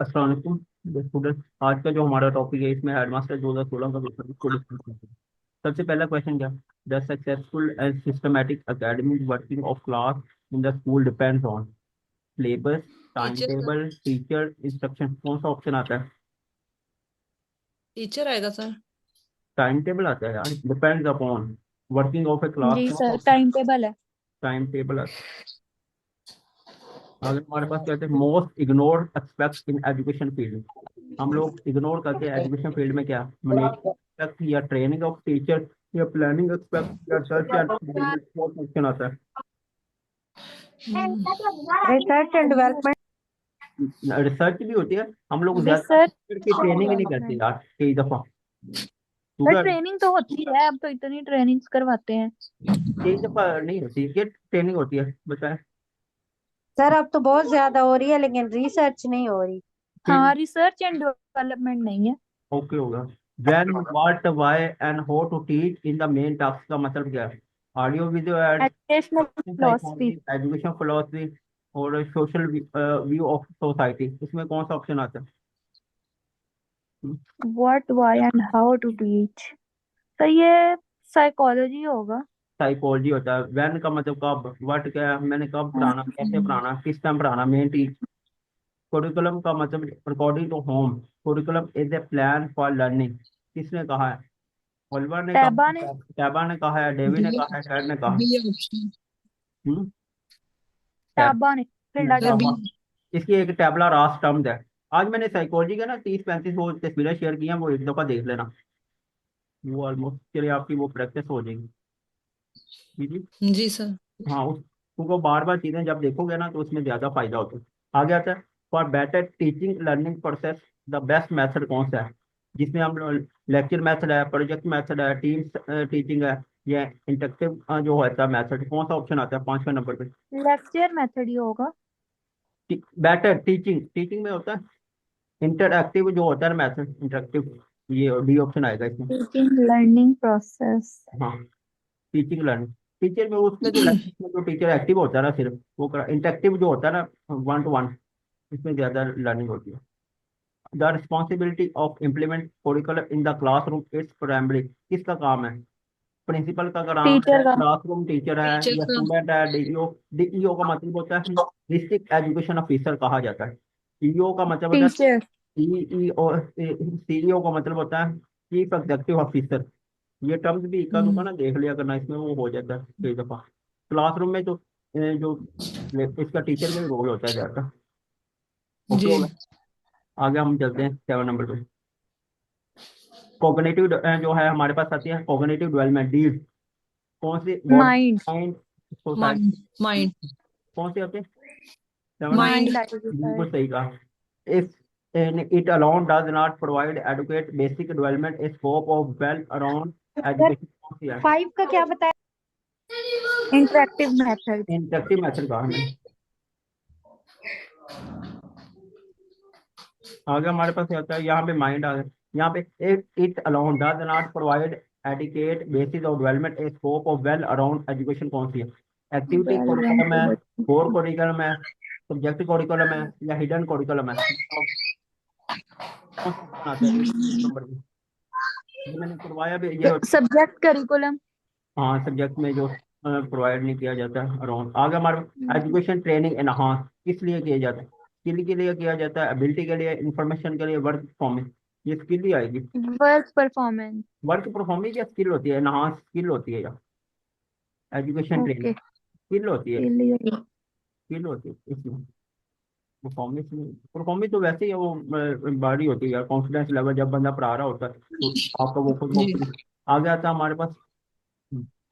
अस्सलाम वालेकुम स्टूडेंट। आज का जो हमारा टॉपिक है इसमें हेडमास्टर 2016 का पेपर इसको डिस्कस करते हैं। सबसे पहला क्वेश्चन क्या, the successful and systematic academic working of class in the school depends on syllabus, time teacher sir. Table, teacher, instruction. कौन सा ऑप्शन आता है? टीचर आएगा सर। टाइम टेबल आता है यार, depends upon working of a class. जी कौन सा सर, ऑप्शन? टाइम टेबल है। टाइम टेबल आता है। अगर हमारे पास कहते हैं most ignored aspect in education field, हम लोग इग्नोर करते हैं एजुकेशन फील्ड में क्या, मॉनिटरिंग एस्पेक्ट या ट्रेनिंग ऑफ टीचर या प्लानिंग एस्पेक्ट या सर्च एंड डेवलपमेंट, बहुत ऑप्शन आता है। Research and development. रिसर्च भी होती है, हम लोग ज्यादा रिसर्च टीचर की एंड ट्रेनिंग ही नहीं करते डेवलपमेंट। यार कई दफा, सर क्योंकि ट्रेनिंग तो होती है, अब तो इतनी ट्रेनिंग्स करवाते हैं। कई दफा नहीं होती, ये ट्रेनिंग होती है बताए। सर अब तो बहुत ज्यादा हो रही है लेकिन रिसर्च नहीं हो रही। फिर हाँ, रिसर्च एंड डेवलपमेंट नहीं है। ओके होगा। When, what, why and how to teach in the main task का मतलब क्या है? Audio video aid, educational philosophy. Psychology, education philosophy और सोशल व्यू ऑफ सोसाइटी, इसमें कौन सा ऑप्शन आता है? What, why and how to teach. Sir ये साइकोलॉजी होगा। साइकोलॉजी होता है। व्हेन का मतलब कब, व्हाट क्या है, मैंने कब पढ़ाना, कैसे पढ़ाना, किस टाइम पढ़ाना, मेन टीच। कुरिकुलम का मतलब according to whom, curriculum is a plan for learning, किसने कहा है? ओलिवर ने टैबा ने। कहा, टैबा ने कहा है, डेवी बी ने कहा है, टेड ने कहा। B option. हम्म। टैब, टैबा ने, हिल्डा सर बी। टैबा। इसकी एक टैबला रास टर्म्स है। आज मैंने साइकोलॉजी का ना 30-35 वो तस्वीरें शेयर की हैं, वो एक दफा देख लेना, वो ऑलमोस्ट चलिए आपकी वो प्रैक्टिस हो जाएगी। जी जी। जी सर। हाँ उसको बार बार चीजें जब देखोगे ना तो उसमें ज्यादा फायदा होता है। आगे आता है, for better teaching learning process the best method कौन सा है? जिसमें हम लेक्चर मेथड है, प्रोजेक्ट मेथड है, टीम टीचिंग है, या इंटरेक्टिव जो होता है मेथड, कौन सा ऑप्शन आता है 5वें नंबर पे? लेक्चर मेथड ही होगा। बेटर टीचिंग, टीचिंग में होता है इंटरएक्टिव जो होता है मेथड, इंटरेक्टिव, ये डी ऑप्शन आएगा इसमें। Teaching learning process. हाँ, टीचिंग लर्निंग, टीचर में उसमें जो लेक्चर में जो टीचर एक्टिव होता है ना सिर्फ वो करा, इंटरेक्टिव जो होता है ना 1 to 1, इसमें ज्यादा लर्निंग होती है। The responsibility of implement curriculum in the classroom its primary, किसका काम है? प्रिंसिपल का काम है, टीचर का। क्लासरूम टीचर है, टीचर या का। स्टूडेंट है? डीईओ, डीईओ का मतलब होता है डिस्ट्रिक्ट एजुकेशन ऑफिसर कहा जाता है। सीईओ का मतलब होता है, टीचर। सीईओ, सीईओ का मतलब होता है चीफ एग्जीक्यूटिव ऑफिसर। ये टर्म्स भी इक्का दुक्का हम्म, ना देख लिया करना, इसमें वो हो जाता है कई दफा। क्लासरूम में तो जो इसका टीचर का रोल होता है ज्यादा। ओके जी। हो गया। आगे हम चलते हैं 7 नंबर पे। कॉग्निटिव जो है हमारे पास आती है, कॉग्निटिव डेवलपमेंट डीड, कौन सी body, mind. Mind, mind society, mind कौन से होते हैं? 7 नंबर, माइंड। माइंड आएगी सर। बिल्कुल सही कहा। If it alone does not provide educate basic development scope of well around sir education, कौन सी है? 5 का क्या बताया? Interactive method. इंडक्टिव मेथड कहा हमने। आगे हमारे पास क्या होता है, यहाँ पे माइंड आ गया। यहाँ पे if it alone does not provide adequate basis of development A scope of well around education, कौन सी है? एक्टिविटी वेल करिकुलम है, राउंडेड। कोर करिकुलम है, सब्जेक्ट करिकुलम है, या हिडन करिकुलम है? तो कौन सा ऑप्शन आता है एक नंबर में? ये मैंने करवाया भी ये होता सब्जेक्ट करिकुलम। है। हाँ, सब्जेक्ट में जो प्रोवाइड नहीं किया जाता है अराउंड। आगे हमारे एजुकेशन ट्रेनिंग एनहांस किस लिए किया जाता है? स्किल के लिए किया जाता है, एबिलिटी के लिए, इंफॉर्मेशन के लिए, वर्क परफॉर्मेंस, ये स्किल ही आएगी। Work performance. वर्क परफॉर्मेंस या स्किल होती है? एनहांस स्किल होती है या एजुकेशन ट्रेनिंग ओके। स्किल होती है? क्लियर। स्किल होती है इसमें, परफॉर्मेंस में, परफॉर्मेंस तो वैसे ही है, वो बारी होती है यार, कॉन्फिडेंस लेवल जब बंदा पढ़ा रहा होता है तो आपका वो खुद जी। वो आगे आता है हमारे पास।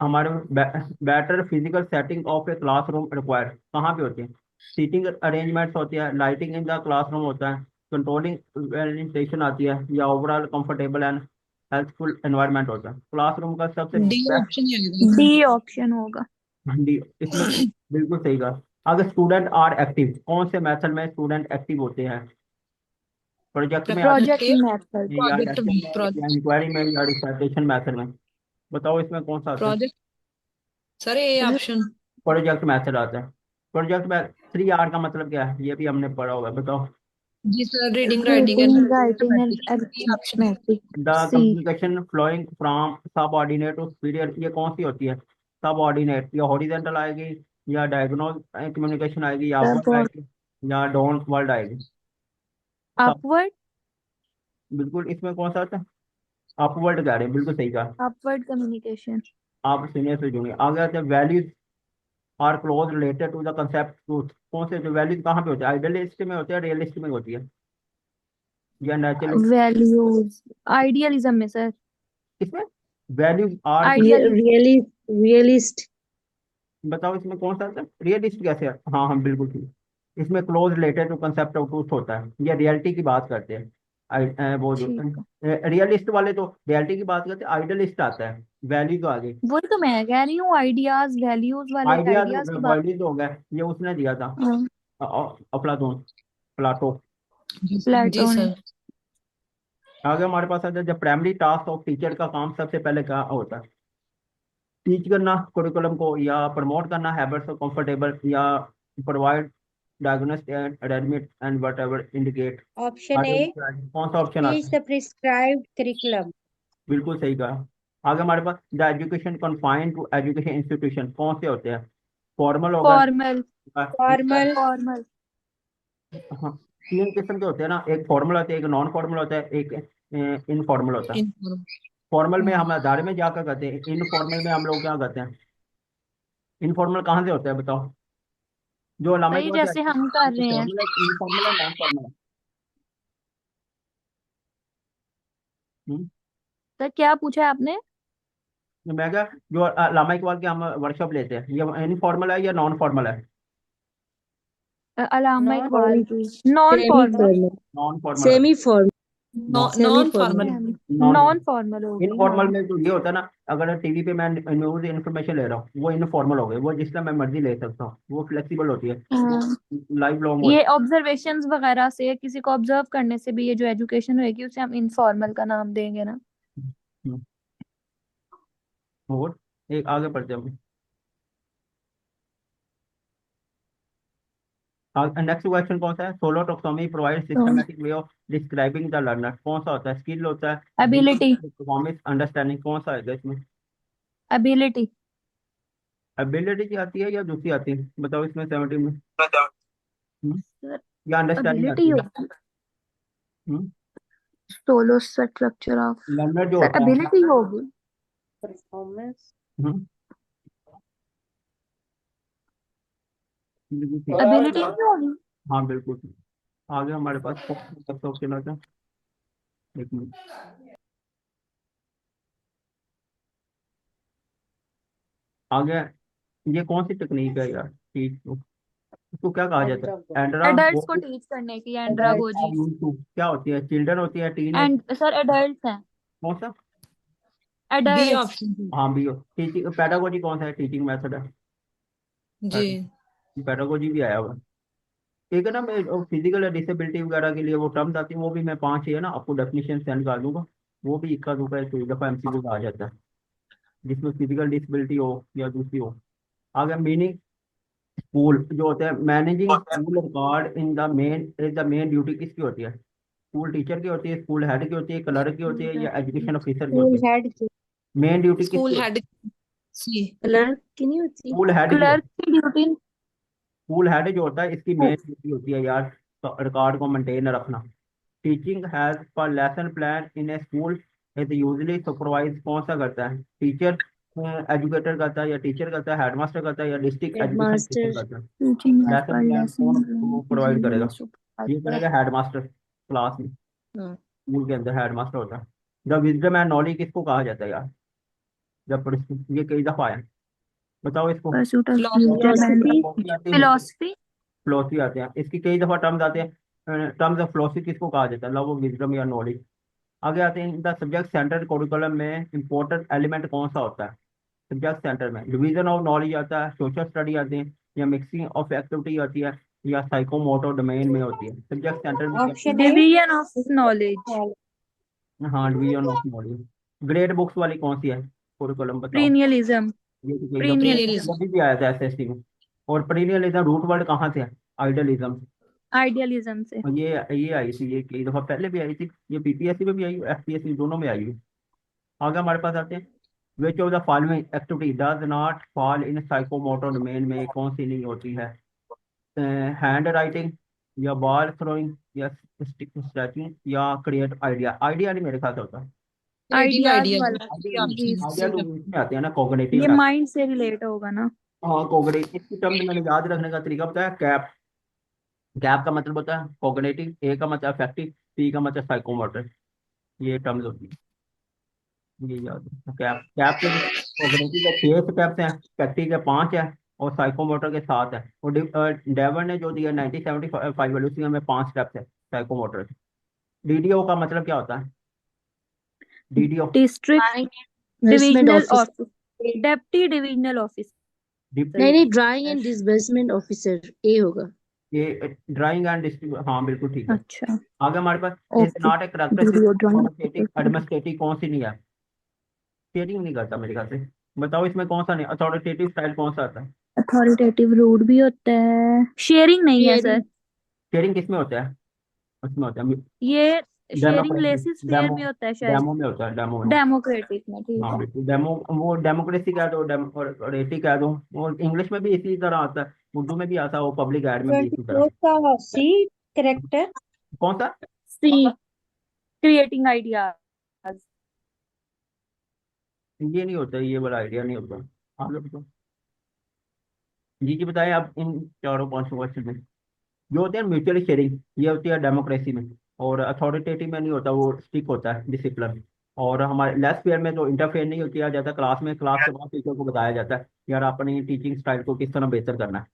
हमारे better physical setting of a classroom require कहाँ पे होती है? सीटिंग अरेंजमेंट्स होती है, लाइटिंग इन द क्लासरूम होता है, कंट्रोलिंग वेंटिलेशन आती है, या overall comfortable and healthful environment होता है? क्लासरूम का सबसे डी बेस्ट, ऑप्शन ही आएगा डी सर। ऑप्शन होगा। हिंदी इसमें बिल्कुल सही कहा। अगर स्टूडेंट आर एक्टिव, कौन से मेथड में स्टूडेंट एक्टिव होते हैं? प्रोजेक्ट में आते प्रोजेक्ट प्रैक्टिकल मेथड। हैं, या प्रोजेक्ट लेक्चर में में, या इंक्वायरी में, या रिसर्टेशन मेथड में? बताओ इसमें कौन सा आता है? Project. Sir A option. Project method आता है। प्रोजेक्ट में 3R का मतलब क्या है, ये भी हमने पढ़ा हुआ है, बताओ। जी sir, reading writing and reading, writing, and ये ऑप्शन है। arithmetic. The C. Communication flowing from subordinate to superior, ये कौन सी होती है? सबऑर्डिनेट या हॉरिजेंटल आएगी, या डायगोनल कम्युनिकेशन आएगी, या The अपवर्ड आएगी, या डाउन वर्ड आएगी? सब upward, बिल्कुल, इसमें कौन सा आता है? अपवर्ड कह रहे हैं, बिल्कुल सही कहा। upward communication. आप सीनियर से जुड़िए। आगे आते हैं values are close related to the concept truth, कौन से जो वैल्यूज कहाँ पे होते हैं? आइडियलिस्ट में होते हैं, रियलिस्ट में होती है, या नेचुरलिस्ट? Values, idealism में सर, इसमें values are, idealism. Really realist. बताओ इसमें कौन सा आता है? रियलिस्ट कैसे है? हाँ हाँ बिल्कुल ठीक। इसमें close related to concept of truth होता है, ये रियलिटी की बात करते हैं। वो जो ठीक है, रियलिस्ट वाले तो रियलिटी की बात करते हैं, आइडियलिस्ट आता है वैल्यू तो आगे। वही तो मैं कह रही हूँ, आइडियाज वैल्यूज वाले आइडियाज आइडियाज की बात। वैल्यूज हो गए, ये उसने दिया था, हाँ, अफलातून, प्लाटो। जी प्लेटो ने। सर। आगे हमारे पास आता है जब प्राइमरी टास्क ऑफ टीचर का काम सबसे पहले क्या होता है? टीच करना कुरिकुलम को, या प्रमोट करना हैबिट्स ऑफ कंफर्टेबल, या provide diagnose and admit and whatever indicate. Option आगे ए, कौन सा ऑप्शन आता टीच है? The prescribed curriculum. बिल्कुल सही कहा। आगे हमारे पास the education confined to education institution कौन से होते हैं? फॉर्मल होगा, फॉर्मल, फॉर्मल। फॉर्मल, हाँ, तीन किस्म के होते हैं ना, एक फॉर्मल होता है, एक नॉन फॉर्मल होता है, एक इनफॉर्मल होता है। इनफॉर्म। फॉर्मल में हम अदारे में जाकर करते हैं, इनफॉर्मल में हम लोग क्या करते हैं? इनफॉर्मल कहाँ से होता है बताओ? जो अलामा वही इकबाल से जैसे हम कर रहे हैं। फॉर्मल है, इनफॉर्मल है, नॉन फॉर्मल है? सर क्या पूछा है आपने? मैं क्या, जो अलामा इकबाल के हम वर्कशॉप लेते हैं, ये इनफॉर्मल है या नॉन फॉर्मल है? अलामा नॉन इकबाल की non semi formal, formal. Non formal है। Semi formal. Semi non formal. Formal. Non non formal होगी, इनफॉर्मल हाँ। में तो ये होता है ना, अगर टीवी पे मैं न्यूज इन्फॉर्मेशन ले रहा हूँ, वो इनफॉर्मल हो गई, वो जिस टाइम मैं मर्जी ले सकता हूँ, वो फ्लेक्सिबल होती है, वो हाँ, लाइव लॉन्ग ये होती ऑब्जर्वेशंस वगैरह से, किसी को ऑब्जर्व करने से भी ये जो एजुकेशन होगी उसे हम इनफॉर्मल का नाम देंगे ना। है। और एक आगे बढ़ते हैं। नेक्स्ट क्वेश्चन कौन सा है? सोलो टॉक्सोमी प्रोवाइड तो systematic way of describing the learner, कौन सा होता है? स्किल होता है, एबिलिटी, परफॉर्मेंस, अंडरस्टैंडिंग, कौन सा है इसमें? एबिलिटी। एबिलिटी की आती है या दूसरी आती है बताओ इसमें 70 में? हम्म? सर या अंडरस्टैंडिंग एबिलिटी आती है? होगी, हम्म? Solo structure of. लर्नर जो सर होता है, एबिलिटी होगी, परफॉर्मेंस। हम्म, बिल्कुल ठीक। एबिलिटी नहीं होगी। हाँ बिल्कुल ठीक। आगे हमारे पास कौन सा ऑप्शन आता है? एक मिनट। आगे ये कौन सी टेक्निक है यार, ठीक तो इसको क्या कहा जाता है? एंड्रा एडल्ट्स को टीच करने की एंड्रागोजी। क्या होती है? चिल्ड्रन होती है, टीन है? एंड सर एडल्ट्स हैं, कौन सा? B adults. ऑप्शन। हाँ भी हो। टीचिंग पेडागोजी कौन सा है? टीचिंग मेथड है। जी। पेडागोजी भी आया हुआ है। एक है ना, मैं फिजिकल डिसेबिलिटी वगैरह के लिए वो टर्म्स आती है, वो भी मैं 5 है ना आपको डेफिनेशन सेंड कर दूंगा। वो भी इक्का दुक्का एक दफा एमसीक्यू आ जाता है, जिसमें फिजिकल डिसेबिलिटी हो या दूसरी हो। आगे मीनिंग स्कूल जो होता है, managing school record in the main is the main duty किसकी होती है? स्कूल टीचर की होती है, स्कूल हेड की होती है, क्लर्क की होती है, या एजुकेशन ऑफिसर की स्कूल होती है? हेड की। मेन ड्यूटी स्कूल किसकी होती है? हेड। सी। क्लर्क की नहीं होती। स्कूल हेड की क्लर्क होती है। की ड्यूटी। स्कूल हेड जो होता है, इसकी मेन ड्यूटी होती है यार, रिकॉर्ड को मेंटेन रखना। टीचिंग हैज पर lesson plan in A school is usually supervise कौन सा करता है? टीचर एजुकेटर करता है, या टीचर करता है, हेडमास्टर करता है, या डिस्ट्रिक्ट एजुकेशन ऑफिसर हेडमास्टर। करता है? टीचिंग एज लेसन पर प्लान लेसन कौन प्लान इज प्रोवाइड यूजुअली करेगा? ये सुपरवाइज्ड। करेगा हेडमास्टर, क्लास में, हाँ। स्कूल के अंदर हेडमास्टर होता है। द विजडम एंड नॉलेज किसको कहा जाता है यार? जब ये कई दफा आया, बताओ इसको। Pursuit of wisdom philosophy. And philosophy. आती है, फिलोसफी। फिलोसफी आते हैं, इसकी कई दफा टर्म्स आते हैं। टर्म्स ऑफ फिलोसफी किसको कहा जाता है? लव ऑफ विजडम या नॉलेज। आगे आते हैं, द सब्जेक्ट सेंटर करिकुलम में इंपॉर्टेंट एलिमेंट कौन सा होता है? सब्जेक्ट सेंटर में डिवीजन ऑफ नॉलेज आता है, सोशल स्टडी आते हैं, या मिक्सिंग ऑफ एक्टिविटी आती है, या साइकोमोटर डोमेन में होती है? सब्जेक्ट सेंटर में क्या? Option A. Division of knowledge. हाँ, division of knowledge. Grade books वाली कौन सी है करिकुलम बताओ? प्रीनियलिज्म, ये तो कई दफा प्रीनियलिज्म। प्रीनियलिज्म। अभी भी आया था एसएससी में। और पीरियडिज्म रूट वर्ड कहाँ से है? आइडियलिज्म। आइडियलिज्म से। और ये आई थी, ये कई दफा पहले भी आई थी, ये पीपीएससी में भी आई है, एफपीएससी दोनों में आई है। आगे हमारे पास आते हैं, विच of the following activity does not fall in psychomotor domain में कौन सी नहीं होती है? हैंड राइटिंग, या बॉल थ्रोइंग, या स्ट्रेचिंग, या क्रिएट आइडिया। आइडिया नहीं मेरे ख्याल से होता। क्रिएटिंग आइडियाज आइडिया वाला। आइडिया जी। आइडिया तो इसमें आते हैं ना, कॉग्निटिव ये में आते माइंड से रिलेट होगा ना। हैं। हाँ कॉग्निटिव, इसकी टर्म मैंने याद रखने का तरीका बताया, कैप। कैप का मतलब होता है कॉग्निटिव, ए का मतलब अफेक्टिव, पी का मतलब साइकोमोटर। ये टर्म्स होती है, ये याद है। कैप कैप के कॉग्निटिव के 6 स्टेप्स हैं, अफेक्टिव के 5 है, और साइकोमोटर के 7 है। और डेवर ने जो दिया 1975 वाली, उसमें हमें 5 स्टेप्स है साइकोमोटर। डीडीओ का मतलब क्या होता है? DDO district disbursement divisional office. Office, deputy divisional office. Deputy. नहीं नहीं, ड्राइंग एंड डिसबर्समेंट ऑफिसर ए होगा। ये ड्राइंग एंड डिस्ट्रीब्यूट, हाँ बिल्कुल ठीक है। अच्छा। आगे हमारे पास is okay. Not a characteristic video drawing. Administrative कौन सी नहीं है? शेयरिंग नहीं करता मेरे ख्याल से। बताओ इसमें कौन सा नहीं, अथॉरिटेटिव स्टाइल कौन सा आता है? अथॉरिटेटिव रूड भी होता है, शेयरिंग नहीं है सर। शेयरिंग। शेयरिंग किस में होता है? उसमें होता है ये sharing democracy, laces fair demo में होता है शायद। डेमो में होता है, डेमो में। डेमोक्रेटिक में, ठीक हाँ है। बिल्कुल डेमो, वो डेमोक्रेसी कह दो, डेमोक्रेटिक कह दो। और इंग्लिश में भी इसी तरह आता है, उर्दू में भी आता है, वो पब्लिक एड में भी इसी तरह। 24 का सी करेक्ट है। कौन सा? सी, क्रिएटिंग आइडियाज। ये नहीं होता, ये वाला आइडिया नहीं होता। आगे बताओ। जी बताएं आप इन चारों पांचों क्वेश्चन में। जो होते हैं म्यूचुअल शेयरिंग, ये होती है डेमोक्रेसी में। और अथॉरिटेटिव में नहीं होता, वो स्टिक होता है डिसिप्लिन। और हमारे लेस फेयर में तो इंटरफेयर नहीं किया जाता क्लास में, क्लास के बाद टीचर को बताया जाता है यार अपनी टीचिंग स्टाइल को किस तरह बेहतर करना है।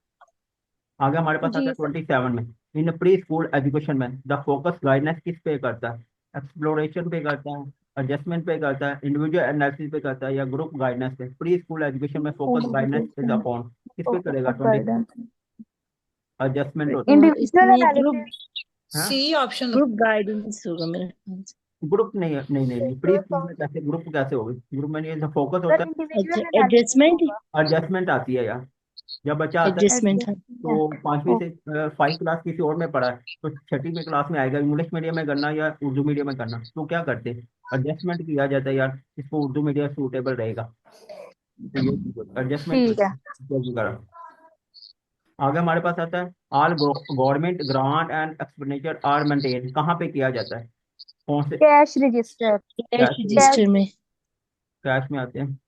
आगे हमारे पास आता जी है सर। 27 में, इन प्री स्कूल एजुकेशन में द फोकस गाइडेंस किस पे करता है? एक्सप्लोरेशन पे करता है, एडजस्टमेंट पे करता है, इंडिविजुअल एनालिसिस पे करता है, या ग्रुप गाइडेंस पे? प्री स्कूल एजुकेशन में focus guidance is individual upon, किस पे करेगा? 20 गाइडेंस। एडजस्टमेंट होता इंडिविजुअल इसमें ग्रुप एनालिसिस। है। हाँ सी ऑप्शन। ग्रुप गाइडेंस होगा मेरे ख्याल से। ग्रुप नहीं है, नहीं नहीं नहीं, प्री स्कूल में कैसे ग्रुप कैसे होगी? ग्रुप में नहीं, फोकस सर होता अच्छा, इंडिविजुअल एनालिसिस एडजस्टमेंट। होगा। है, एडजस्टमेंट आती है यार। जब बच्चा आता है एडजस्टमेंट था। एडजस्टमेंट है। तो पांचवी ओ, से 5 क्लास किसी और में पढ़ा है, तो छठी में क्लास में आएगा, इंग्लिश मीडियम में करना या उर्दू मीडियम में करना, तो क्या करते हैं? एडजस्टमेंट किया जाता है यार, इसको उर्दू मीडियम सूटेबल रहेगा, तो ये एडजस्टमेंट ठीक है। करा। आगे हमारे पास आता है, all government grant and expenditure are maintain, कहाँ पे किया जाता है? कौन से कैश रजिस्टर। कैश कैश में? कैश। रजिस्टर में। कैश में आते हैं।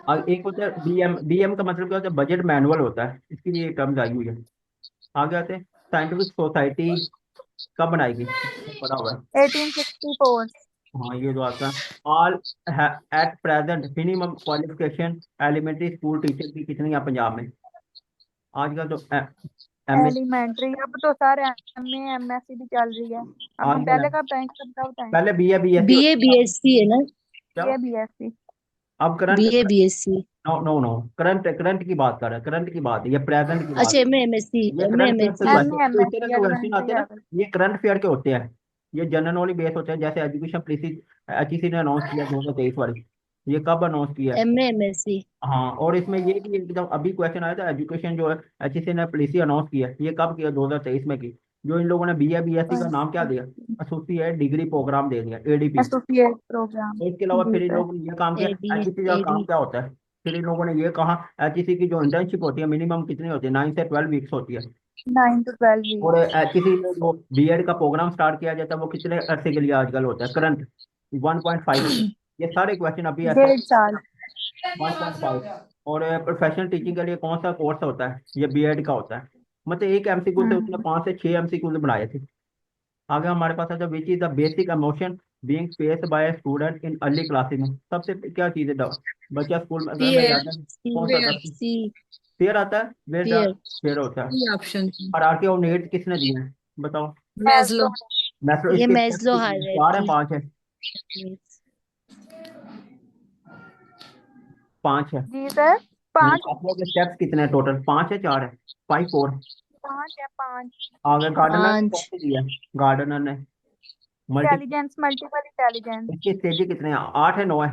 और एक होता है बीएम, बीएम का मतलब क्या होता है? बजट मैनुअल होता है, इसके लिए टर्म्स आई हुई है। आगे आते हैं, साइंटिफिक सोसाइटी कब बनाएगी? पढ़ा हुआ है। 1864। हाँ ये जो आता है, all at present minimum qualification elementary school teacher की कितनी है पंजाब में? आजकल तो एम ए, एलिमेंट्री, अब तो सर एमए एमएससी भी चल रही है। अब हम आजकल पहले का बैंक करता बताएं। पहले B A B S C BA होती है। बीएससी है ना। ये बीएससी। अब current, BA BSc. No no no, current current की बात कर रहा है, करंट की बात है, ये प्रेजेंट की बात अच्छा, है। MA MSc. ये एमए करंट अफेयर के एमएससी। क्वेश्चन, एमए तो इस तरह एमएससी के क्वेश्चन आते एलिमेंट्री हैं आ ना, गई। ये करंट अफेयर के होते हैं। ये जनरल नॉलेज बेस होते हैं, जैसे एजुकेशन पॉलिसी एचईसी ने अनाउंस किया 2023 वाली, ये कब अनाउंस किया? MA MSc. हाँ और इसमें ये भी एकदम अभी क्वेश्चन आया था, एजुकेशन जो है एचईसी ने पॉलिसी अनाउंस किया, ये कब किया? 2023 में की। जो इन लोगों ने B A B S C का नाम क्या दिया? एसोसिएट डिग्री प्रोग्राम दे दिया, एडीपी। Associate programme. और इसके अलावा जी फिर इन सर। लोगों ने ये काम किया, एडी एचईसी का काम एडी। क्या होता है? फिर इन लोगों ने ये कहा, एचईसी की जो इंटर्नशिप होती है मिनिमम कितनी होती है? 9 से 12 वीक्स होती है। 9 to 12 और वीक। एचईसी में जो बीएड का प्रोग्राम स्टार्ट किया जाता है वो कितने अरसे के लिए आजकल होता है? Current 1.5 year. ये सारे क्वेश्चन अभी ऐसे 1.5 साल। 1.5। और प्रोफेशनल टीचिंग के लिए कौन सा कोर्स होता है? ये बीएड का होता है। मतलब एक एमसीक्यू से उसने हम्म। 5 से 6 एमसीक्यू बनाए थे। आगे हमारे पास आता है, which is the basic emotion being faced by student in early classes में? सबसे क्या चीज है बच्चा स्कूल में अगर में फियर। जाता है, सी। कौन सा आता है? सी। फेयर आता है, वेर द फियर। फेयर होता है। C option. और आर्के ऑफ नीड्स किसने दिए हैं? बताओ। मैस्लो। मैस्लो। मैथ्रो, ये इसके steps मेस्लो कितने हैं? 4 है, हायरार्की। 5 है? 5 है। जी सर। 5। मैथ्रो के स्टेप्स कितने हैं टोटल? 5 है, 4 है? 5 4। 5 है, 5। आगे गार्डनर ने कौन 5। सी दिया? गार्डनर ने मल्टी, इंटेलिजेंस, मल्टीपल इंटेलिजेंस। इसके स्टेज कितने हैं? 8 है, 9 है?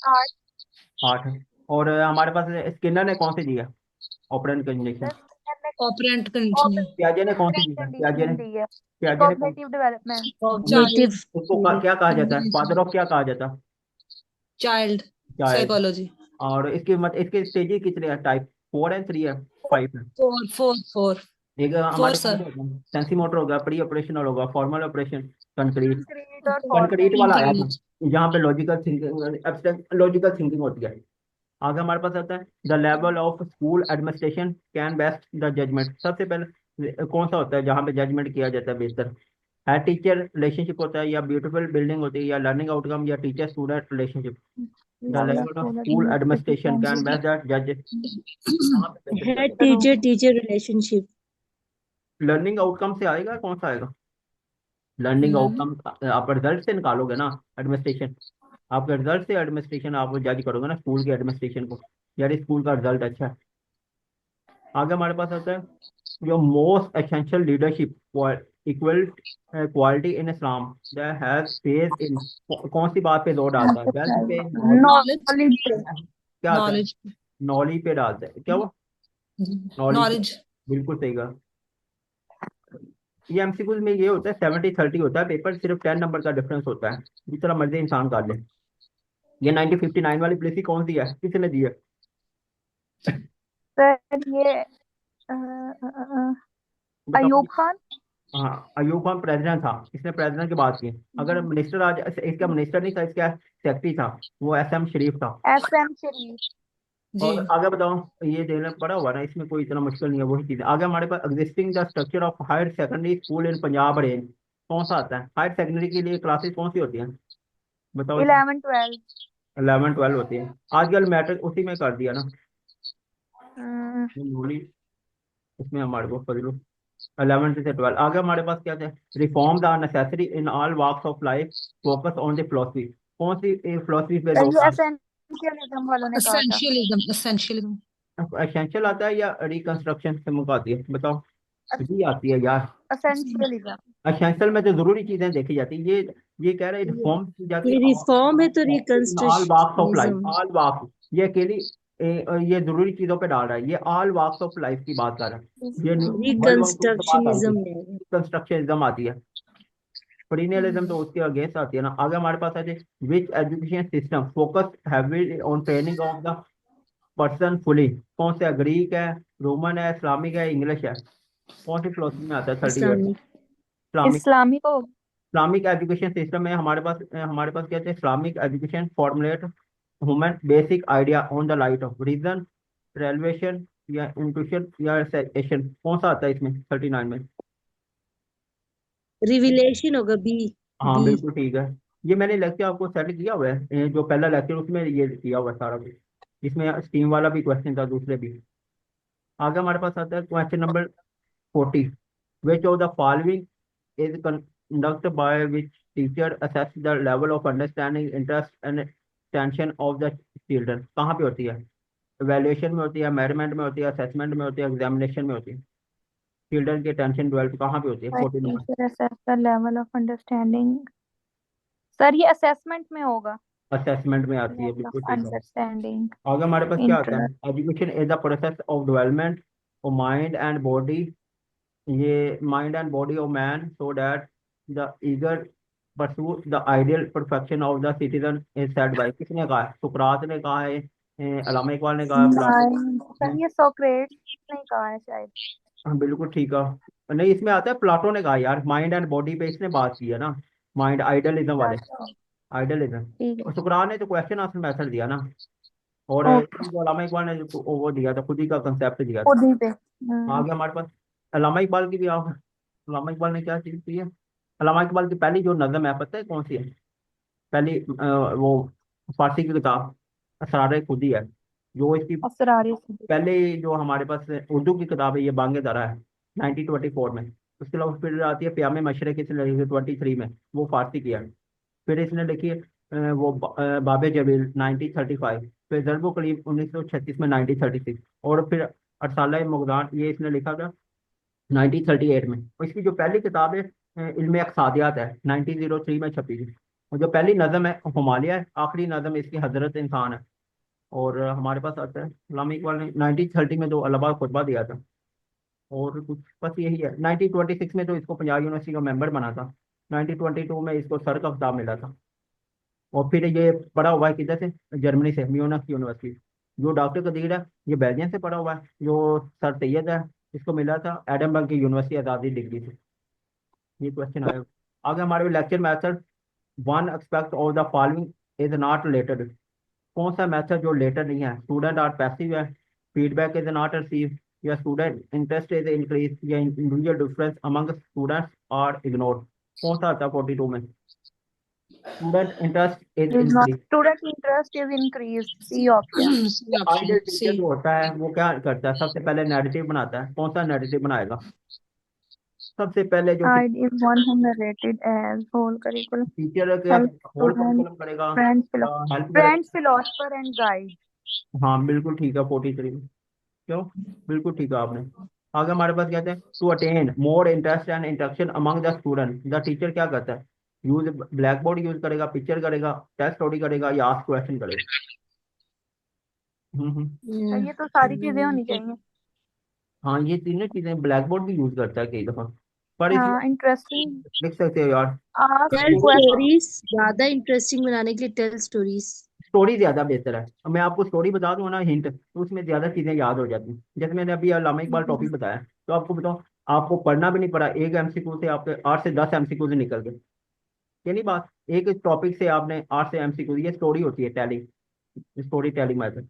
8। 8 है। और हमारे पास स्किनर ने कौन सी दिया ऑपरेंट कंजंक्शन? सर मैंने ऑपरेंट कंडीशनिंग, पियाजे ने कौन सी दी है? कंडीशनिंग दी है, पियाजे ने कौन कॉग्निटिव डेवलपमेंट, Cognitive उसको क्या कहा जाता है? फादर ऑफ क्या कहा जाता है? Child child. साइकोलॉजी। और इसके स्टेजेस कितने हैं? टाइप 4 है, 3 है, 5 है? फोर फोर फोर एक फोर हमारे कौन सर। से होते हैं? सेंसी मोटर होगा, प्री ऑपरेशनल होगा, फॉर्मल ऑपरेशन, कंक्रीट। कंक्रीट और कंक्रीट फॉर्मल। वाला आया था जहाँ पे logical thinking, abstract logical thinking होती है। आगे हमारे पास आता है the level of school administration can best the judgment. सबसे पहले कौन सा होता है जहाँ पे जजमेंट किया जाता है बेहतर? है टीचर रिलेशनशिप होता है, या ब्यूटीफुल बिल्डिंग होती है, या लर्निंग आउटकम, या teacher student relationship? The level of level of school administration can best the जज। कहाँ पे बेहतर किया head जाता teacher teacher relationship. है? लर्निंग आउटकम से आएगा, कौन सा आएगा? लर्निंग आउटकम आप रिजल्ट से निकालोगे ना एडमिनिस्ट्रेशन। आपके रिजल्ट से एडमिनिस्ट्रेशन आप जज करोगे ना स्कूल के एडमिनिस्ट्रेशन को, यार स्कूल का रिजल्ट अच्छा है। आगे हमारे पास आता है जो most essential leadership equal quality in Islam that has phase in. कौन सी बात पे जोर डालता है? वेल्थ पे, knowledge? नॉलेज। नॉलेज। क्या आता है? नॉलेज। नॉलेज पे डालता है, क्या वो? नॉलेज। नॉलेज। बिल्कुल सही कहा। ये एमसीक्यूज में ये होता है 70-30 होता है पेपर, सिर्फ 10 नंबर का डिफरेंस होता है, जिस तरह मर्जी इंसान कर ले। ये 1959 वाली पॉलिसी कौन सी है, किसने दी है? सर ये बताओ। अयूब खान। हाँ, अयूब खान प्रेसिडेंट था, इसने प्रेसिडेंट की बात की। अगर मिनिस्टर आज, इसका मिनिस्टर नहीं था, इसका सेक्रेटरी था, वो एसएम शरीफ था। एसएम शरीफ। जी। और आगे बताओ, ये देना पड़ा हुआ ना, इसमें कोई इतना मुश्किल नहीं है, वही चीज़। आगे हमारे पास existing the structure of higher secondary school in Punjab range कौन सा आता है? हायर सेकेंडरी के लिए क्लासेस कौन सी होती हैं? बताओ इसमें। 11 12। 11-12 होती है। आजकल मैट्रिक उसी में कर दिया ना, नूरी, इसमें हमारे को पढ़ लो 11 से 12। आगे हमारे पास क्या है? Reforms are necessary in all walks of life, focus on the philosophy. कौन सी फिलोसफी पे सर जोर ये डाल? एसेंशियलिज्म वालों ने कहा था। एसेंशियलिज्म। एसेंशियलिज्म। एसेंशियल आता है या रिकंस्ट्रक्शन से मुक आती है? बताओ। जी आती है यार। एसेंशियलिज्म। एसेंशियल में तो जरूरी चीजें देखी जाती है। ये कह रहे हैं रिफॉर्म की जाती ये रिफॉर्म है तो है in all walks of life, reconstructionism. All walks. ये अकेली ये जरूरी चीजों पे डाल रहा है, ये ऑल वॉक्स ऑफ लाइफ की बात कर रहा है। ये वर्ल्ड वार टू से बात आती रिकंस्ट्रक्शनिज्म है, है. कंस्ट्रक्शनिज्म आती है। पेरिनियलिज्म तो उसके अगेंस्ट आती है ना। आगे हमारे पास आते हैं which education system focus heavy on training of the person fully. कौन सा? ग्रीक है, रोमन है, इस्लामिक है, इंग्लिश है? कौन सी फिलोसफी में आता है? 38 इस्लामिक. इस्लामिक। इस्लामिक हो। इस्लामिक एजुकेशन सिस्टम में हमारे पास क्या है? Islamic education formulate human basic idea on the light of reason, revelation, या इंट्यूशन, या सेशन? कौन सा आता है इसमें 39 में? रिविलेशन होगा. बी. हाँ बी. बिल्कुल ठीक है। ये मैंने लेक्चर आपको सेट किया हुआ है, ये जो पहला लेक्चर उसमें ये किया हुआ है सारा कुछ। इसमें स्टीम वाला भी क्वेश्चन था, दूसरे भी। आगे हमारे पास आता है question number 40। Which of the following is conduct by which teacher assess the level of understanding, interest and tension of the children? कहाँ पे होती है? एवेल्युएशन में होती है, मेजरमेंट में होती है, असेसमेंट में होती है, एग्जामिनेशन में होती है? चिल्ड्रन की टेंशन डेवलप कहाँ पे होती है? बाय 40 नंबर। Teacher assess the level of understanding. Sir ये असेसमेंट में होगा। असेसमेंट में आती है, लेवल बिल्कुल ऑफ सही कहा। अंडरस्टैंडिंग, आगे हमारे पास क्या आता इंटरेस्ट। है? Education is the process of development of mind and body, ये mind and body of man so that the eager pursue the ideal perfection of the citizen is set by. किसने कहा है? सुकरात ने कहा है, अल्लामा इकबाल ने कहा है, प्लाटो माइंड। ने? सर ये सोक्रेट्स ने कहा है शायद। हाँ बिल्कुल ठीक है। नहीं, इसमें आता है प्लाटो ने कहा यार, माइंड एंड बॉडी पे इसने बात की है ना, माइंड आइडियलिज्म वाले, अच्छा, आइडियलिज्म। ठीक और है। सुकरात ने तो क्वेश्चन आंसर मेथड दिया ना, और ओके। जो अल्लामा इकबाल ने जो वो दिया था, खुद ही का कंसेप्ट दिया था। खुद ही पे। आगे हमारे पास अल्लामा इकबाल की भी आओ। अल्लामा इकबाल ने क्या चीज की है? अल्लामा इकबाल की पहली जो नज़म है पता है कौन सी है? पहली वो फारसी की किताब असरार खुदी है, जो इसकी असरारी से। पहले जो हमारे पास उर्दू की किताब है, ये बांगे दरा है 1924 में। उसके अलावा फिर आती है प्यामे मशरक, इसने लिखी है 23 में, वो फारसी की है। फिर इसने लिखी है बाबे जबील 1935। फिर जरबो कलीम 1936 में, 1936। और फिर अरसाला मुगदान, ये इसने लिखा था 1938 में। और इसकी जो पहली किताब है इल्म अक्सादियात है, 1903 में छपी थी। और जो पहली नज़म है हुमालिया है, आखिरी नज़म इसकी हजरत इंसान है। और हमारे पास आता है अल्लामा इकबाल ने 1930 में जो अलाहाबाद खुतबा दिया था, और कुछ बस यही है। 1926 में तो इसको पंजाब यूनिवर्सिटी का मेंबर बना था। 1922 में इसको सर का खिताब मिला था। और फिर ये पढ़ा हुआ है किधर से, जर्मनी से, म्यूनिख यूनिवर्सिटी। जो डॉक्टर कदीर है ये बेल्जियम से पढ़ा हुआ है। जो सर सैयद है इसको मिला था एडनबर्ग की यूनिवर्सिटी आज़ादी डिग्री से। ये क्वेश्चन आया। आगे हमारे lecture method, one aspect of the following is not related. कौन सा मेथड जो लेटर नहीं है, स्टूडेंट आर पैसिव है, फीडबैक इज नॉट रिसीव, या स्टूडेंट इंटरेस्ट इज इंक्रीज, या individual difference among students are ignored. कौन सा आता है 42 में? Student interest is is not increase. student interest is increased, C option. C ideal option. Teacher C. जो होता है वो क्या करता है, सबसे पहले नैरेटिव बनाता है। कौन सा नैरेटिव बनाएगा? सबसे पहले जो I is one who narrated as whole curriculum, teacher के help होल student, करिकुलम करेगा, friends, हेल्प friends, करेगा। philosopher and guide. हाँ बिल्कुल ठीक है 43 में। क्यों? बिल्कुल ठीक है आपने। आगे हमारे पास कहते हैं to attain more interest and interaction among the student, the teacher क्या करता है? यूज ब्लैक बोर्ड यूज करेगा, पिक्चर करेगा, टेस्ट स्टडी करेगा, या आस्क क्वेश्चन करेगा। तो ये तो सारी चीजें होनी चाहिए। हाँ ये तीनों चीजें, ब्लैक बोर्ड भी यूज करता है कई दफा, पर इसमें हाँ, इंटरेस्टिंग, लिख सकते हो यार। ask tell question. स्टोरीज, ज्यादा इंटरेस्टिंग बनाने के लिए टेल स्टोरीज। स्टोरी ज्यादा बेहतर है। अब मैं आपको स्टोरी बता दूं ना हिंट, तो उसमें ज्यादा चीजें याद हो जाती हैं। जैसे मैंने अभी अल्लामा इकबाल टॉपिक बताया, तो आपको बताओ, आपको पढ़ना भी नहीं पड़ा, एक एमसीक्यू से आपके 8 से 10 एमसीक्यू से निकल गए। ये नहीं बात, एक टॉपिक से आपने 8 से एमसीक्यू, ये स्टोरी होती है, telling, story telling method.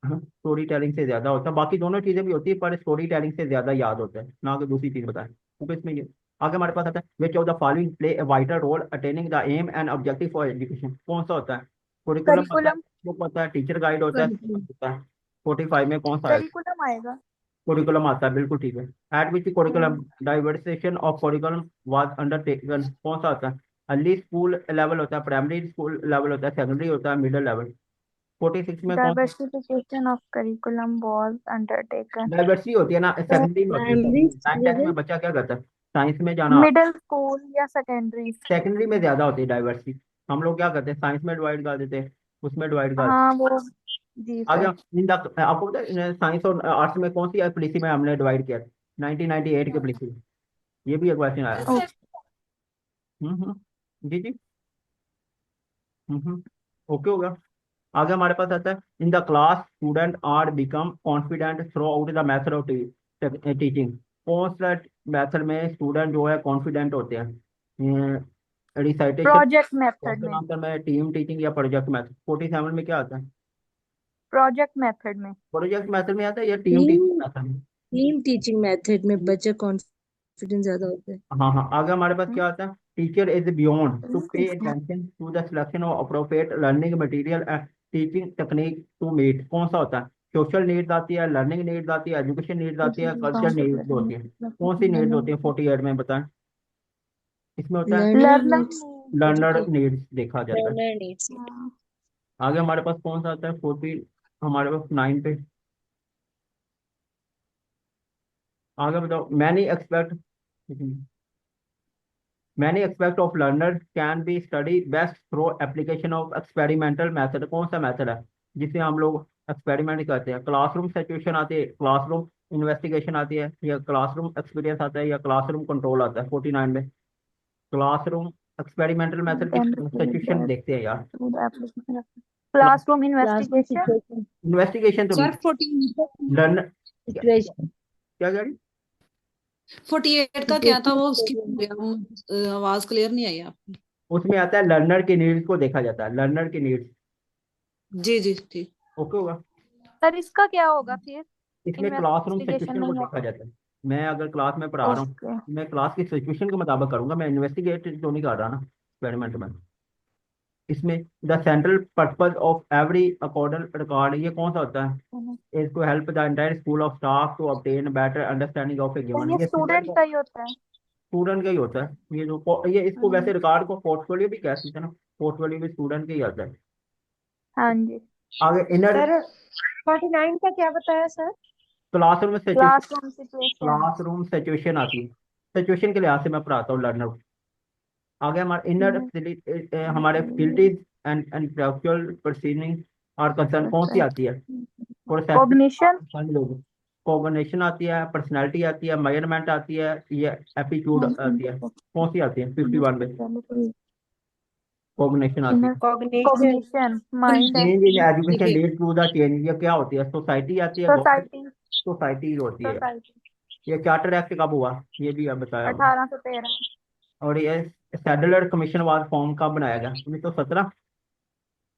Story telling से ज्यादा होता है, बाकी दोनों चीजें भी होती है पर स्टोरी टेलिंग से ज्यादा याद होता है ना कि दूसरी चीज बताएं, क्योंकि इसमें ये आगे हमारे पास आता है which of the following play a vital role attaining the aim and objective for education. कौन सा होता है? कुरिकुलम होता है, करिकुलम, बुक होता है, टीचर गाइड होता है, होता है। 45 में कौन सा है? करिकुलम आएगा। कुरिकुलम आता है, बिल्कुल ठीक है। Eight which curriculum diversification of curriculum was undertaken. कौन सा होता है? अर्ली स्कूल लेवल होता है, प्राइमरी स्कूल लेवल होता है, सेकेंडरी होता है, मिडिल लेवल। 46 में कौन सा? Diversification of curriculum was undertaken. Diversity होती है ना, सेकेंडरी में होती है। प्राइमरी नाइन टेंथ में लेवल। बच्चा क्या करता है? साइंस में जाना। मिडिल स्कूल या सेकेंडरी? सेकेंडरी में ज्यादा होती है डाइवर्सिटी। हम लोग क्या करते हैं, साइंस में डिवाइड कर देते हैं, उसमें डिवाइड कर। हाँ वो, जी आगे सर। इन द आपको पता है साइंस और आर्ट्स में कौन सी पॉलिसी में हमने डिवाइड किया? 1998 के पॉलिसी में। ये भी एक क्वेश्चन आया। जी जी। ओके होगा। आगे हमारे पास आता है in the class student are become confident throughout the method of teaching. कौन सा मेथड में स्टूडेंट जो है कॉन्फिडेंट होते हैं? रिसाइटेशन, प्रोजेक्ट मेथड क्वेश्चन में, आंसर में, टीम टीचिंग, या प्रोजेक्ट मेथड। 47 में क्या आता है? प्रोजेक्ट मेथड में। प्रोजेक्ट मेथड में आता है या टीम टीम टीचिंग मेथड में? टीम टीचिंग मेथड में बच्चा कॉन्फिडेंस ज्यादा होता है। हाँ हाँ, आगे हमारे पास हम्म, क्या आता है? Teacher is beyond to pay इसमें attention to the selection of appropriate learning material and teaching technique to meet. कौन सा होता है? सोशल नीड्स आती है, लर्निंग नीड्स आती है, एजुकेशन नीड्स आती है, कल्चर नीड्स होती है। कौन सी नीड्स होती है 48 में बताएं? इसमें होता है learning learner needs. Learner needs देखा जाता है। Learner needs. आगे हमारे पास कौन सा आता है 40, हमारे पास 9 पे। आगे बताओ, many expect of learner can be study best through application of experimental method. कौन सा मेथड है जिसे हम लोग एक्सपेरिमेंट करते हैं? क्लासरूम सिचुएशन आती है, क्लासरूम इन्वेस्टिगेशन आती है, या क्लासरूम एक्सपीरियंस आता है, या क्लासरूम कंट्रोल आता है 49 में? क्लासरूम एक्सपेरिमेंटल मेथड की सिचुएशन देखते हैं यार। Classroom classroom investigation. Situation. Investigation तो Sir, 14, लर्नर क्या सिचुएशन। क्या कह रही? 48 का क्या था वो, उसकी आवाज क्लियर नहीं आई आपकी। उसमें आता है लर्नर की नीड्स को देखा जाता है, लर्नर की नीड्स। जी जी जी। ओके होगा। सर इसका क्या होगा फिर? इसमें क्लासरूम इन्वेस्टिगेशन सिचुएशन को नहीं देखा होगा। जाता है। मैं अगर क्लास में पढ़ा रहा हूँ, ओके। मैं क्लास की सिचुएशन के मुताबिक करूंगा, मैं इन्वेस्टिगेट तो नहीं कर रहा ना एक्सपेरिमेंट में। इसमें the central purpose of every accordal record, ये कौन सा होता है? Is to help the entire school of staff to obtain better understanding of a तो गिवन। ये ये स्टूडेंट का ही होता है। स्टूडेंट का ही होता है। ये जो ये इसको वैसे हम्म, रिकॉर्ड को पोर्टफोलियो भी कह सकते हैं ना, पोर्टफोलियो भी स्टूडेंट का ही आता है। हाँ जी। आगे इनर सर 49 का क्या बताया sir? Classroom situation, classroom situation. Classroom situation आती है, सिचुएशन के लिहाज से मैं पढ़ाता हूँ लर्नर। आगे हमारे इनर हमारे फैसिलिटीज एंड इंटेलेक्चुअल प्रोसीडिंग और कंसर्न कौन सी आती है? Process cognition. कॉग्निशन आती है, पर्सनैलिटी आती है, मेजरमेंट आती है, ये एप्टीट्यूड आती है? कौन सी आती है 51 में? कॉग्निशन आती है। Cognition. Cognition mind change in education देखिए लीड टू द चेंज, ये क्या होती है? सोसाइटी आती है, गवर्नमेंट सोसाइटी सोसाइटी होती है। सोसाइटी ये चार्टर एक्ट कब हुआ, ये भी आप बताया होगा। 1813 और ये सैडलर कमीशन वाज फॉर्म कब बनाया गया? 1917?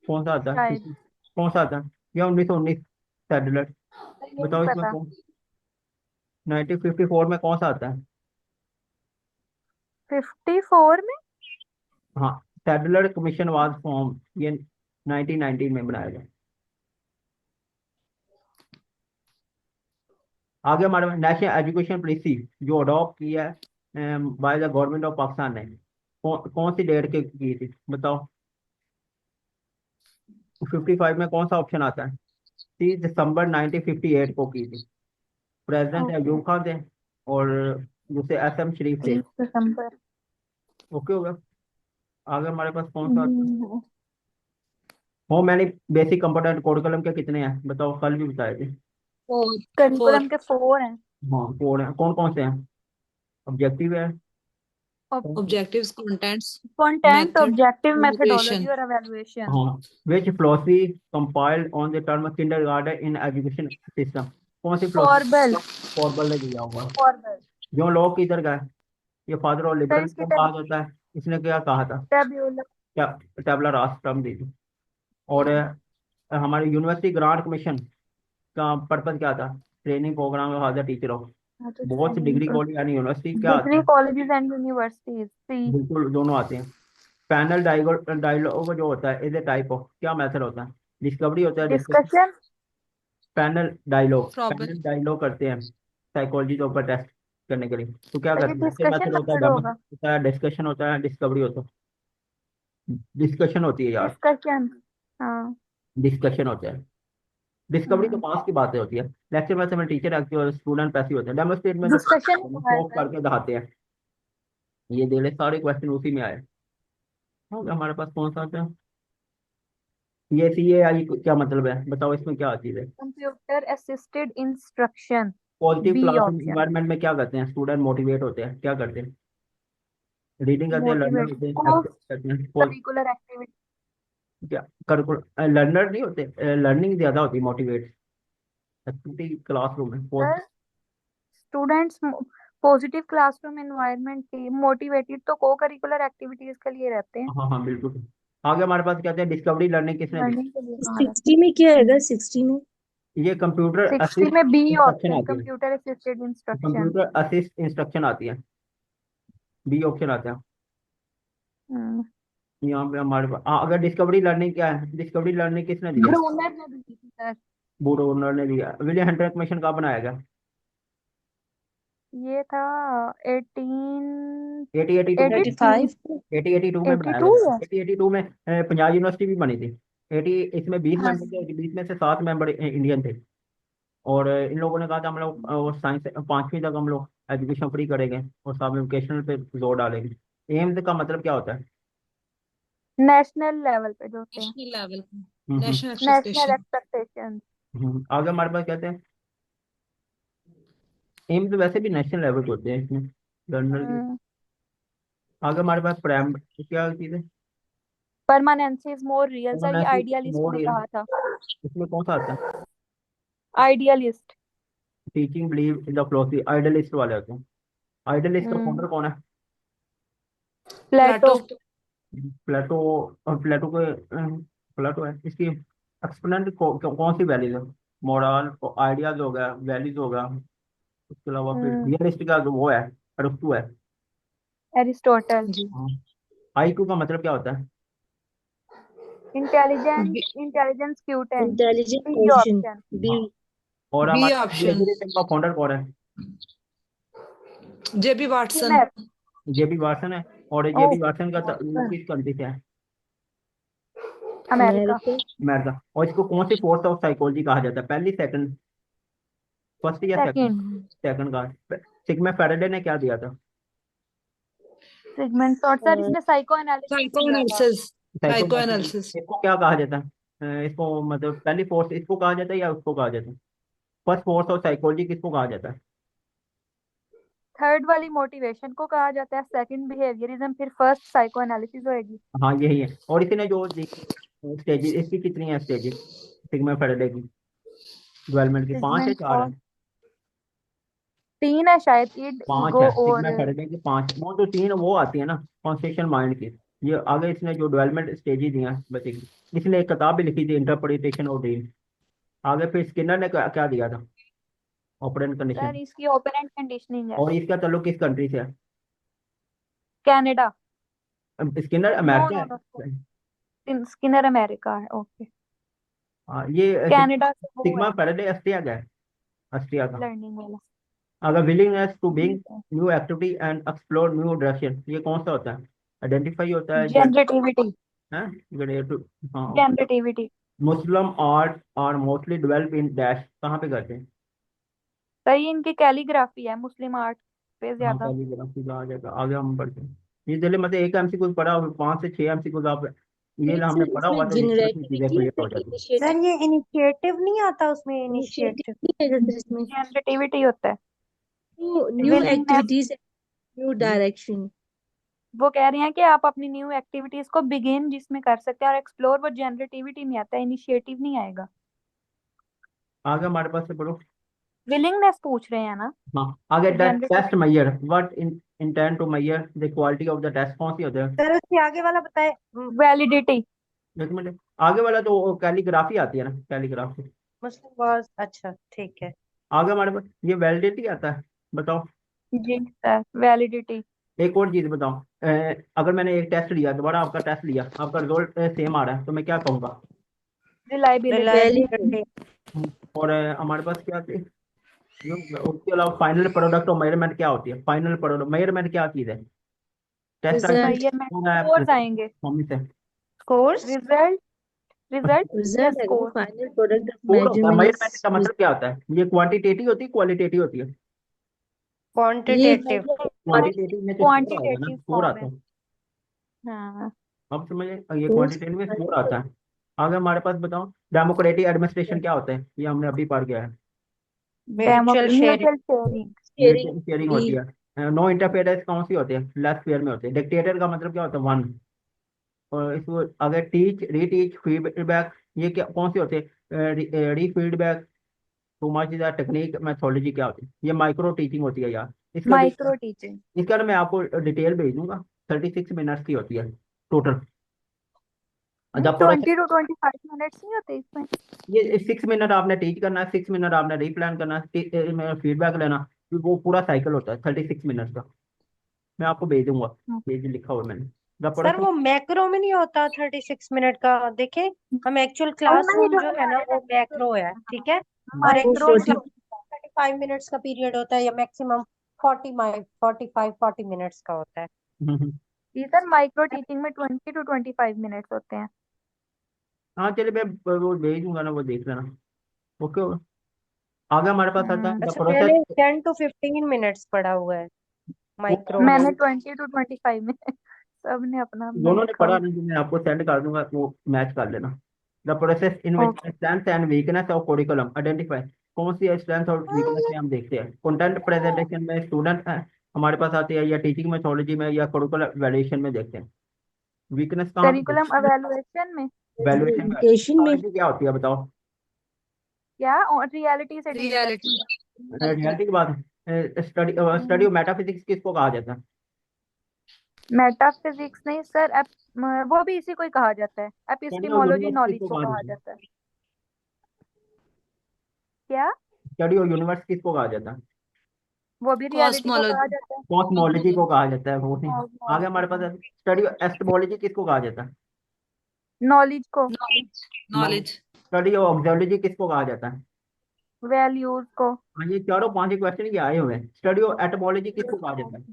कौन सा आता है? शायद, कौन सा आता है? या 1919? सैडलर, ये नहीं बताओ इसमें पता। कौन? 1954 में कौन सा आता है? 54 में। हाँ, सैडलर कमीशन वाज फॉर्म, ये 1919 में बनाया गया। आगे हमारे नेशनल एजुकेशन पॉलिसी जो अडॉप्ट की है by the government of Pakistan ने, कौन सी डेट के की थी बताओ? 55 में कौन सा ऑप्शन आता है? 30 दिसंबर 1958 को की थी। प्रेसिडेंट ओके, अयूब खान थे, और दूसरे एस एम शरीफ थे। 30 दिसंबर। ओके हो गया। आगे हमारे पास कौन सा आता है? Home many basic component code के कितने हैं बताओ, कल भी बताए थे। फोर करिकुलम फोर के 4 हैं। हाँ, कोड है, कौन कौन से हैं? ऑब्जेक्टिव है, objectives, contents, content, method, objective, methodology education. और एवेल्युएशन। हाँ, which philosophy compiled on the term kindergarten in education system? कौन सी फॉर्बल फिलोसफी फॉर्बल ने दिया हुआ? फॉर्बल जो लोग किधर गए? ये फादर ऑफ सर, इसकी लिबरलिज्म कहा जाता है। इसने क्या कहा था? टेब्यूलर। क्या टैबला रास टर्म दी थी। और हमारे यूनिवर्सिटी ग्रांट कमीशन का पर्पज क्या था? Training program of the teacher of बहुत सी डिग्री कॉलेज यानी यूनिवर्सिटी क्या आती डिग्री है? कॉलेजेस एंड यूनिवर्सिटीज, सी। बिल्कुल, दोनों आते हैं। पैनल डायलॉग जो होता है इज ए टाइप ऑफ क्या मेथड होता है? डिस्कवरी होता है, discussion. Discussion. Problem. Panel dialogue करते हैं साइकोलॉजी के ऊपर टेस्ट करने के लिए, तो क्या तो ये करते हैं? ऐसे डिस्कशन मेथड होता है, मेथड डेमो होगा। होता है, डिस्कशन होता है, डिस्कवरी होता है। डिस्कशन होती है यार, डिस्कशन, हाँ। डिस्कशन होता है। डिस्कवरी तो पास की बातें होती है, लेक्चर में टीचर एक्टिव और स्टूडेंट पैसिव होते हैं, डेमोस्ट्रेट में तो डिस्कशन हुआ है सॉल्व सर। करके दिखाते हैं। ये दे सारे क्वेश्चन उसी में आए। हो गया हमारे पास कौन सा आता है? ये CAI क्या मतलब है बताओ, इसमें क्या चीज़ है? कंप्यूटर असिस्टेड इंस्ट्रक्शन, पॉजिटिव बी क्लास ऑप्शन। इन्वायरमेंट में क्या करते हैं? स्टूडेंट मोटिवेट होते हैं, क्या करते हैं? रीडिंग करते हैं, लर्नर मोटिवेट होते हैं, को एक्टिव करते हैं, करिकुलर एक्टिविटी। क्या लर्नर नहीं होते, लर्निंग ज्यादा होती है, मोटिवेट एक्टिविटी क्लासरूम में sir, students positive classroom environment की मोटिवेटेड तो को करिकुलर एक्टिविटीज के लिए रहते हैं, हाँ हाँ बिल्कुल। आगे हमारे पास कहते हैं डिस्कवरी लर्निंग किसने दी? लर्निंग के लिए कहाँ रहते 60 में क्या आएगा 60 में? ये कंप्यूटर हैं। 60 असिस्ट में बी इंस्ट्रक्शन ऑप्शन, आती है। Computer assisted instruction. Computer assist instruction आती है, बी ऑप्शन आता है। यहाँ पे हमारे पास अगर डिस्कवरी लर्निंग क्या है? डिस्कवरी लर्निंग किसने दिया? ब्रूनर ने दी थी सर। बूडो ओनर ने दिया। विलियम हंटर कमीशन कब बनाया गया? ये था 18 1882 में। 83। 35। 1882 में बनाया 82 गया। है। 1882 में पंजाब यूनिवर्सिटी भी बनी थी। 80 इसमें 20 हाँ मेंबर थे, 20 में से 7 मेंबर इंडियन थे। और इन लोगों ने कहा था हम लोग साइंस 5वीं तक हम लोग एजुकेशन फ्री करेंगे और साथ में वोकेशनल पे जोर डालेंगे। एम्स का मतलब क्या होता है? नेशनल लेवल पे जो होते हैं, नेशनल लेवल पे, हम्म। National national expectation. एक्सपेक्टेशन। आगे हमारे पास कहते हैं एम्स वैसे भी नेशनल लेवल पे होते हैं इसमें, लर्नर के। आगे हमारे पास प्राइम क्या चीज़ है? Permanency is more real, sir ये परमानेंस आइडियलिस्ट मोड, ने कहा था। इसमें कौन सा आता है? Idealist. Teaching believe in the philosophy, idealist वाले होते हैं। आइडियलिस्ट का फाउंडर कौन है? प्लेटो। प्लेटो। प्लेटो। प्लेटो के प्लेटो है। इसकी एक्सपोनेंट कौन सी वैल्यूज है? मोरल, आइडियाज हो गया, वैल्यूज हो गया। उसके अलावा फिर रियलिस्ट का जो वो है, अरस्तु है। एरिस्टोटल। जी। IQ का मतलब क्या होता है? Intelligence, intelligence quotient, intelligent B question, option. B. हाँ। और बी हमारे ऑप्शन। प्लेजरिज्म का फाउंडर कौन है? जेबी वाटसन। स्किनर। JB वाटसन है। और ओह, JB वाटसन का वो वाटसन। किस कंट्री से है? अमेरिका। अमेरिका। अमेरिका। और इसको कौन सी फोर्स ऑफ साइकोलॉजी कहा जाता है? पहली, सेकंड, फर्स्ट या सेकंड? सेकंड। सेकंड का। सिग्मंड फैराडे ने क्या दिया था? सिगमंड फ्रॉइड, सर इसने साइको एनालिसिस साइको दिया था। एनालिसिस। साइको। Psycho analysis. इसको क्या कहा जाता है? इसको मतलब पहली फोर्स इसको कहा जाता है या उसको कहा जाता है? फर्स्ट फोर्स ऑफ साइकोलॉजी किसको कहा जाता है? थर्ड वाली मोटिवेशन को कहा जाता है, सेकंड बिहेवियरिज्म, फिर फर्स्ट साइको एनालिसिस होएगी। हाँ यही है। और इसने जो स्टेजेस, इसकी कितनी है स्टेजेस सिग्मा फैराडे की डेवलपमेंट की? 5 है, सिगमेंट 4 है? और 3 है शायद, ईड 5 ईगो है और सिग्मा फैराडे की, 5। वो तो 3 वो आती है ना कॉन्स्टिट्यूशन माइंड की। ये आगे इसने जो डेवलपमेंट स्टेजेस दिया है बच्चे की, इसने एक किताब भी लिखी थी, इंटरप्रिटेशन ऑफ ड्रीम। आगे फिर स्किनर ने क्या दिया था? Operant sir condition. इसकी ओपन कंडीशनिंग है। और इसका ताल्लुक किस कंट्री से है? Canada. Skinner no America no है। नो, स्किनर अमेरिका है, ओके। ये कनाडा से वो सिग्मा है फैराडे ऑस्ट्रिया का है, ऑस्ट्रिया का। लर्निंग वाला। अगर विलिंगनेस टू बिंग ठीक है। New activity and explore new direction, ये कौन सा होता है? आइडेंटिफाई होता है जनरेटिविटी। हैं? जनरेटिव। हाँ। Generativity. Muslim art are mostly develop in dash, कहाँ पे करते हैं? सही, इनकी कैलीग्राफी है मुस्लिम आर्ट पे हाँ ज्यादा। कैलीग्राफी का आ जाएगा। आगे हम बढ़ते हैं। ये चलिए मतलब एक एमसीक्यू पढ़ा, 5 से 6 एमसीक्यू आप ये एक हमने सर पढ़ा हुआ इसमें था, जिससे अपनी चीजें जनरेटिविटी क्लियर है, हो जाती सर इनिशिएटिव, ये इनिशिएटिव नहीं आता उसमें, इनिशिएटिव इनिशिएटिव। नहीं है सर इसमें। जनरेटिविटी होता है। न्यू विलिंगनेस, एक्टिविटीज, न्यू है। डायरेक्शन। वो कह रहे हैं कि आप अपनी न्यू एक्टिविटीज को बिगिन जिसमें कर सकते हैं, और एक्सप्लोर वो जनरेटिविटी में आता है, इनिशिएटिव नहीं आएगा। आगे हमारे पास से पढ़ो। विलिंगनेस पूछ रहे हैं ना, हाँ आगे, तो that test generativity. Measure what in intend to measure the quality of the test, कौन सी होते हैं? सर उसके आगे वाला बताए। वैलिडिटी। एक मिनट, आगे वाला तो कैलीग्राफी आती है ना, कैलीग्राफी। मुस्लिम वॉज, अच्छा ठीक है। आगे हमारे पास ये वैलिडिटी आता है, बताओ। जी सर, वैलिडिटी। एक और चीज बताओ, अगर मैंने एक टेस्ट लिया, दोबारा आपका टेस्ट लिया, आपका रिजल्ट सेम आ रहा है, तो मैं क्या कहूँगा? रिलायबिलिटी। वैलिड। रिलायबिलिटी। और हमारे पास क्या थी? उसके अलावा फाइनल प्रोडक्ट और मेजरमेंट क्या होती है? फाइनल प्रोडक्ट मेजरमेंट क्या चीज है? Test result. मेजरमेंट स्कोर्स आएंगे। मम्मी से कोर्स। रिजल्ट। रिजल्ट या रिजल्ट है score. Final product of score होता है। Measurement measurements. का मतलब क्या होता है? ये क्वांटिटेटिव होती है, क्वालिटेटिव होती है? ये क्वांटिटेटिव। क्वांटिटेटिव में तो स्कोर आएगा ना, क्वांटिटेटिव स्कोर फॉर्म आता है। है। हाँ। अब समझे, ये कोर्स क्वांटिटेटिव में स्कोर आता है। आगे हमारे पास बताओ, डेमोक्रेटिक एडमिनिस्ट्रेशन क्या होता है? ये हमने अभी पढ़ गया है। Mutual sharing. Mutual sharing. Sharing sharing भी। होती है। नो इंटरफेरेंस कौन सी होती है? लेस फेयर में होती है। डिक्टेटर का मतलब क्या होता है? वन। और इसको अगर टीच, रीटीच, फीडबैक, ये क्या कौन सी होती है? री feedback, too much is technique, methodology क्या होती है? ये माइक्रो टीचिंग होती है यार। इसका जो, माइक्रो टीचिंग। इसका ना मैं आपको डिटेल भेज दूंगा। 36 मिनट्स की होती है टोटल। नहीं, जब पूरा 20 to 25 मिनट्स नहीं होते इसमें? ये 6 मिनट आपने टीच करना है, 6 मिनट आपने रीप्लान करना है, फीडबैक लेना, फिर वो पूरा साइकिल होता है 36 मिनट का। मैं आपको भेज दूंगा, ये जो लिखा हुआ है मैंने। The sir process. वो मैक्रो में नहीं होता 36 मिनट का, देखे हम एक्चुअल और नहीं, क्लासरूम जो जो है ना वो मैक्रो है, ठीक है। और वो माइक्रो एक्चुअल जो 35 मिनट्स का पीरियड होता है, या मैक्सिमम 40 मिनट्स का होता है। ये सर माइक्रो टीचिंग में 20 to 25 मिनट्स होते हैं। हाँ चलिए, मैं वो भेज दूंगा ना, वो देख लेना। ओके। आगे हमारे पास आता है द अच्छा, प्रोसेस। मैंने 10 to 15 मिनट्स पढ़ा हुआ है माइक्रो में। मैंने 20 to 25 मिनट सबने अपना अपना दोनों ने लिखा पढ़ा हुआ। नहीं, जो मैं आपको सेंड कर दूंगा, वो मैच कर लेना। The process in which okay. Strength and weakness of curriculum identify, कौन सी स्ट्रेंथ और वीकनेस में हम देखते हैं? कंटेंट प्रेजेंटेशन में स्टूडेंट हमारे पास आती है, या टीचिंग मेथोडोलॉजी में, या करिकुलर वैल्यूएशन में देखते हैं? वीकनेस कहाँ पे? करिकुलम एवैल्यूएशन में। वैल्यूएशन में। एजुकेशन में। रियलिटी क्या होती है बताओ? क्या और रियलिटी से डील करती रियलिटी। है? रियलिटी की बात है। स्टडी स्टडी ऑफ मेटाफिजिक्स किसको कहा जाता है? मेटाफिजिक्स नहीं सर, वो भी इसी को ही कहा जाता है, स्टडी ऑफ एपिस्टिमोलॉजी यूनिवर्स नॉलेज किसको को कहा कहा जाता है? जाता है। क्या? स्टडी ऑफ यूनिवर्स किसको कहा जाता है? वो भी रियलिटी को कहा कॉस्मोलॉजी। जाता है। कॉस्मोलॉजी को कहा जाता है, वो नहीं। आगे कॉस्मोलॉजी, हमारे पास हाँ। स्टडी ऑफ एस्ट्रोलॉजी किसको कहा जाता है? नॉलेज को। नॉलेज। नॉलेज। स्टडी ऑफ ऑब्जर्वोलॉजी किसको कहा जाता है? वैल्यूज को। हाँ ये चारों 5 क्वेश्चन ये आए हुए हैं। स्टडी ऑफ एटमोलॉजी किसको कहा जाता है?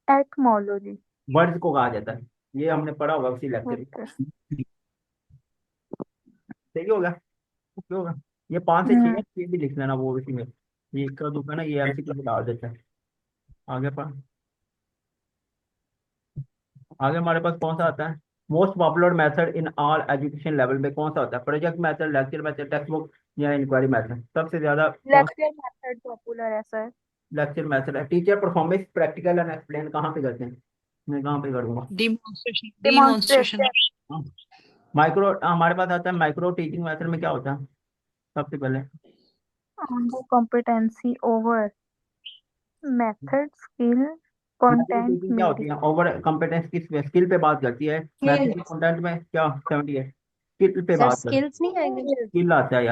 एटमोलॉजी। वर्ड्स को कहा जाता है। ये हमने पढ़ा होगा उसी लेक्चर ओके। में। सही होगा, ओके होगा। ये 5 से 6 है, हम्म। ये भी लिख लेना वो इसी में। ये कर दूंगा ना, ये एमसीक्यू में डाल देता है। आगे पढ़। आगे हमारे पास कौन सा आता है? Most popular method in all education level में कौन सा होता है? Project method, lecture method, text book, या इंक्वायरी मेथड सबसे ज्यादा? लेक्चर मेथड पॉपुलर है सर। लेक्चर मेथड है। Teacher performance practical and explain कहाँ पे करते हैं? मैं कहाँ पे करूँगा? डिमॉन्स्ट्रेशन माइक्रो हमारे पास आता है माइक्रो टीचिंग मेथड में क्या होता है सबसे पहले? Competency over method skill micro content teaching क्या होती है? ओवर कॉम्पिटेंस किस पे? स्किल पे बात करती है। स्किल मैथड कंटेंट में क्या 78 स्किल पे सर बात करती स्किल्स नहीं आएंगे है। स्किल आता है यार।